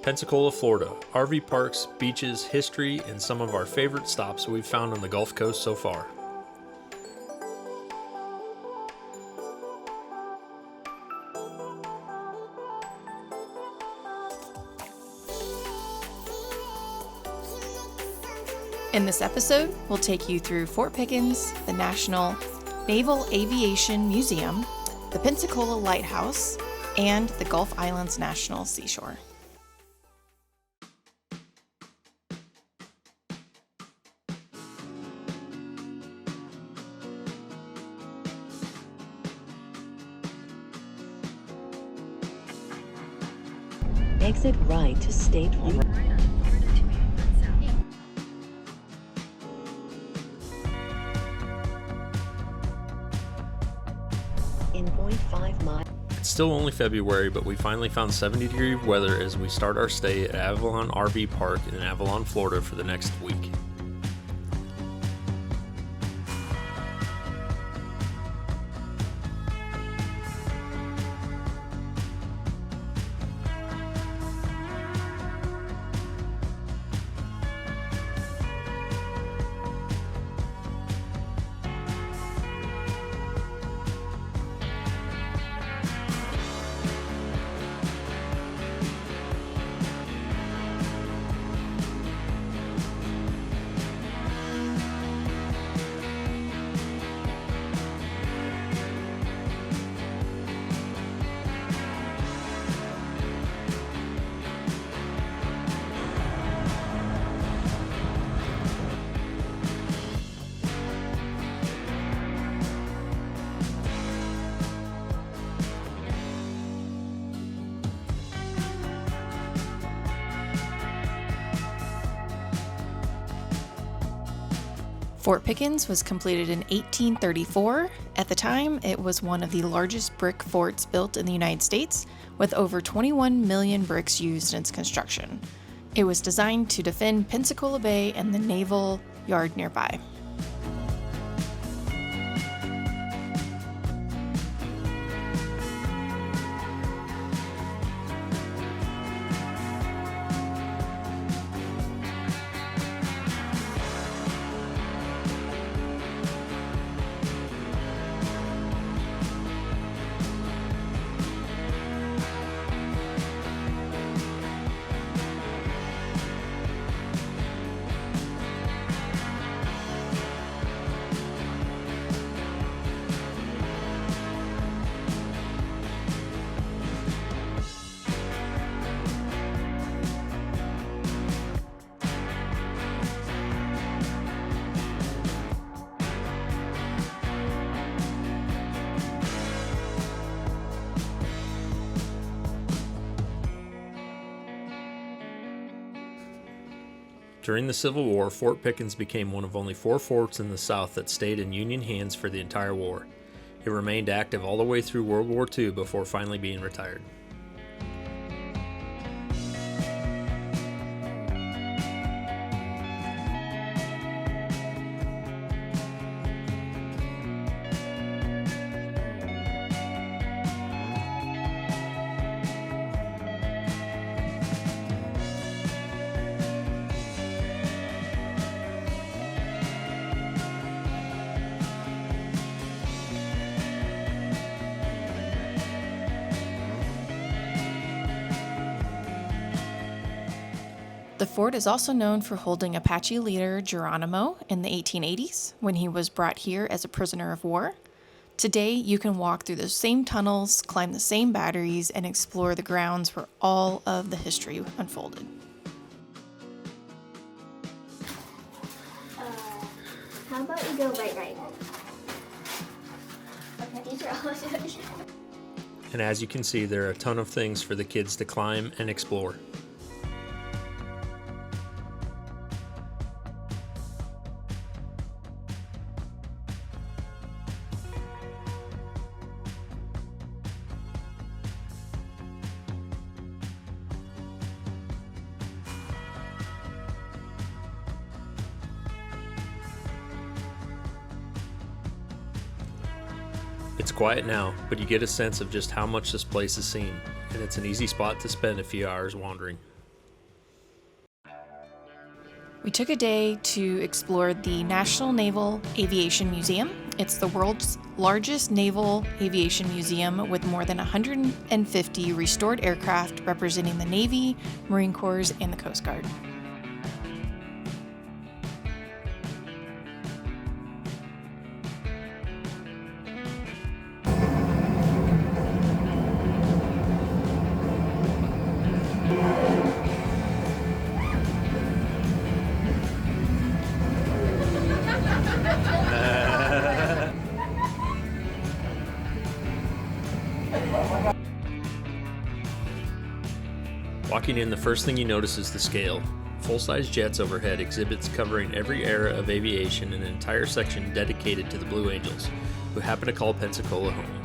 Pensacola, Florida. RV parks, beaches, history, and some of our favorite stops we've found on the Gulf Coast so far. In this episode, we'll take you through Fort Pickens, the National Naval Aviation Museum, the Pensacola Lighthouse, and the Gulf Islands National Seashore. Exit right to State 1. In 0.5 miles. It's still only February, but we finally found 70-degree weather as we start our stay at Avalon RV Park in Avalon, Florida for the next week. Fort Pickens was completed in 1834. At the time, it was one of the largest brick forts built in the United States, with over 21 million bricks used in its construction. It was designed to defend Pensacola Bay and the naval yard nearby. During the Civil War, Fort Pickens became one of only 4 forts in the South that stayed in Union hands for the entire war. It remained active all the way through World War II before finally being retired. The fort is also known for holding Apache leader Geronimo in the 1880s when he was brought here as a prisoner of war. Today, you can walk through the same tunnels, climb the same batteries, and explore the grounds where all of the history unfolded. How about we go right? Okay, these are all shows. And as you can see, there are a ton of things for the kids to climb and explore. It's quiet now, but you get a sense of just how much this place is seen, and it's an easy spot to spend a few hours wandering. We took a day to explore the National Naval Aviation Museum. It's the world's largest naval aviation museum with more than 150 restored aircraft representing the Navy, Marine Corps, and the Coast Guard. Walking in, the first thing you notice is the scale. Full-size jets overhead, exhibits covering every era of aviation, and an entire section dedicated to the Blue Angels, who happen to call Pensacola home.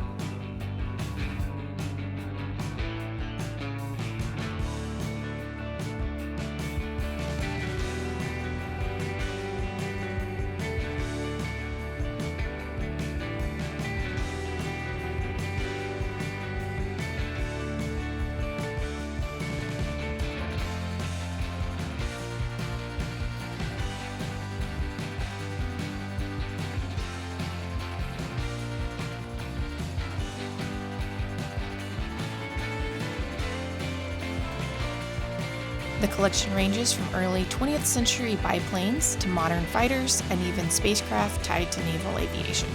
The collection ranges from early 20th century biplanes to modern fighters and even spacecraft tied to naval aviation.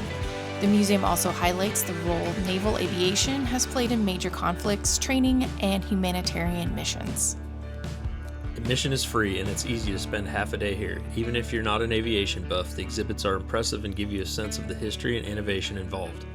The museum also highlights the role naval aviation has played in major conflicts, training, and humanitarian missions. Admission is free and it's easy to spend half a day here. Even if you're not an aviation buff, the exhibits are impressive and give you a sense of the history and innovation involved.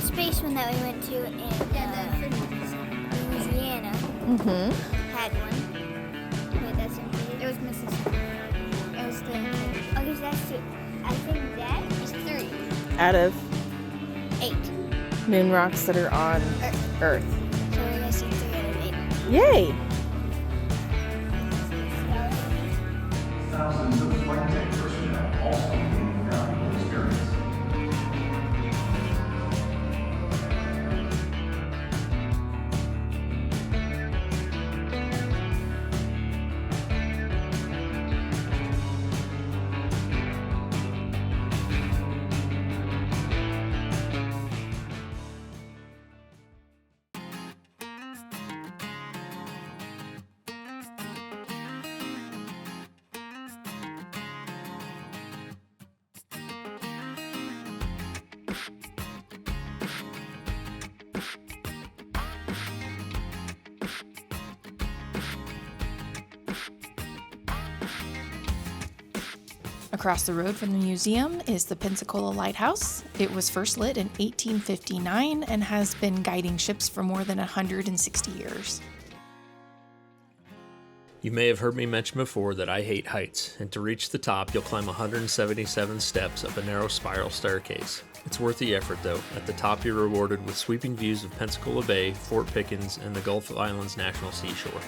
Spaceman that we went to in Louisiana had one. Wait, that's included? It was Mississippi. It was the... Okay, so that's two. I think that is 3. Out of 8. moon rocks that are on Earth. So we're going to see 3 out of 8. Yay! Thousands of flight deck personnel also gained valuable experience. Across the road from the museum is the Pensacola Lighthouse. It was first lit in 1859 and has been guiding ships for more than 160 years. You may have heard me mention before that I hate heights, and to reach the top, you'll climb 177 steps up a narrow spiral staircase. It's worth the effort though. At the top, you're rewarded with sweeping views of Pensacola Bay, Fort Pickens, and the Gulf Islands National Seashore.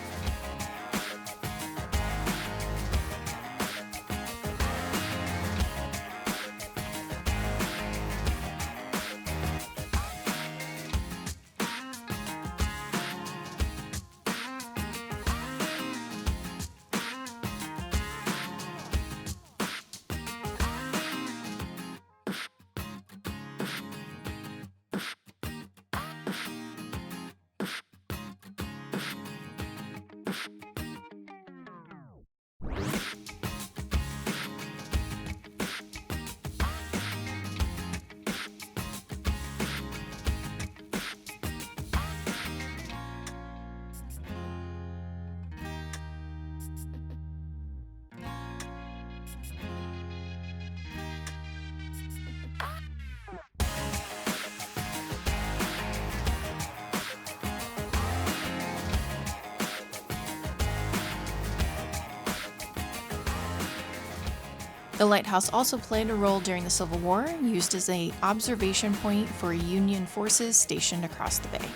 The lighthouse also played a role during the Civil War, used as an observation point for Union forces stationed across the bay.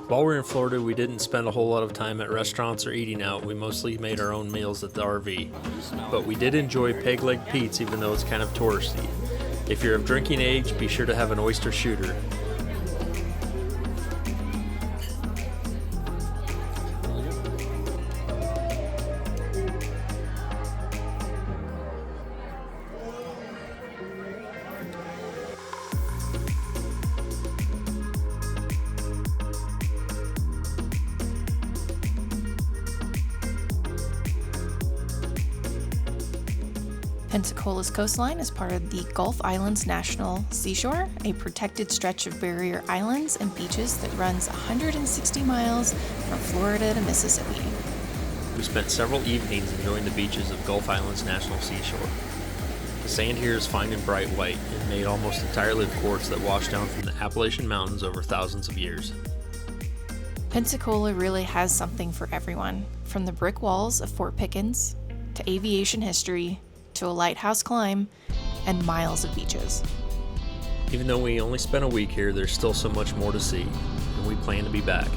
While we were in Florida, we didn't spend a whole lot of time at restaurants or eating out. We mostly made our own meals at the RV. But we did enjoy Peg Leg Pete's, even though it's kind of touristy. If you're of drinking age, be sure to have an oyster shooter. Pensacola's coastline is part of the Gulf Islands National Seashore, a protected stretch of barrier islands and beaches that runs 160 miles from Florida to Mississippi. We spent several evenings enjoying the beaches of Gulf Islands National Seashore. The sand here is fine and bright white and made almost entirely of quartz that washed down from the Appalachian Mountains over thousands of years. Pensacola really has something for everyone, from the brick walls of Fort Pickens to aviation history to a lighthouse climb and miles of beaches. Even though we only spent a week here, there's still so much more to see, and we plan to be back.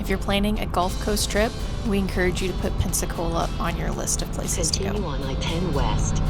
If you're planning a Gulf Coast trip, we encourage you to put Pensacola on your list of places to Continue go. on I-10 West.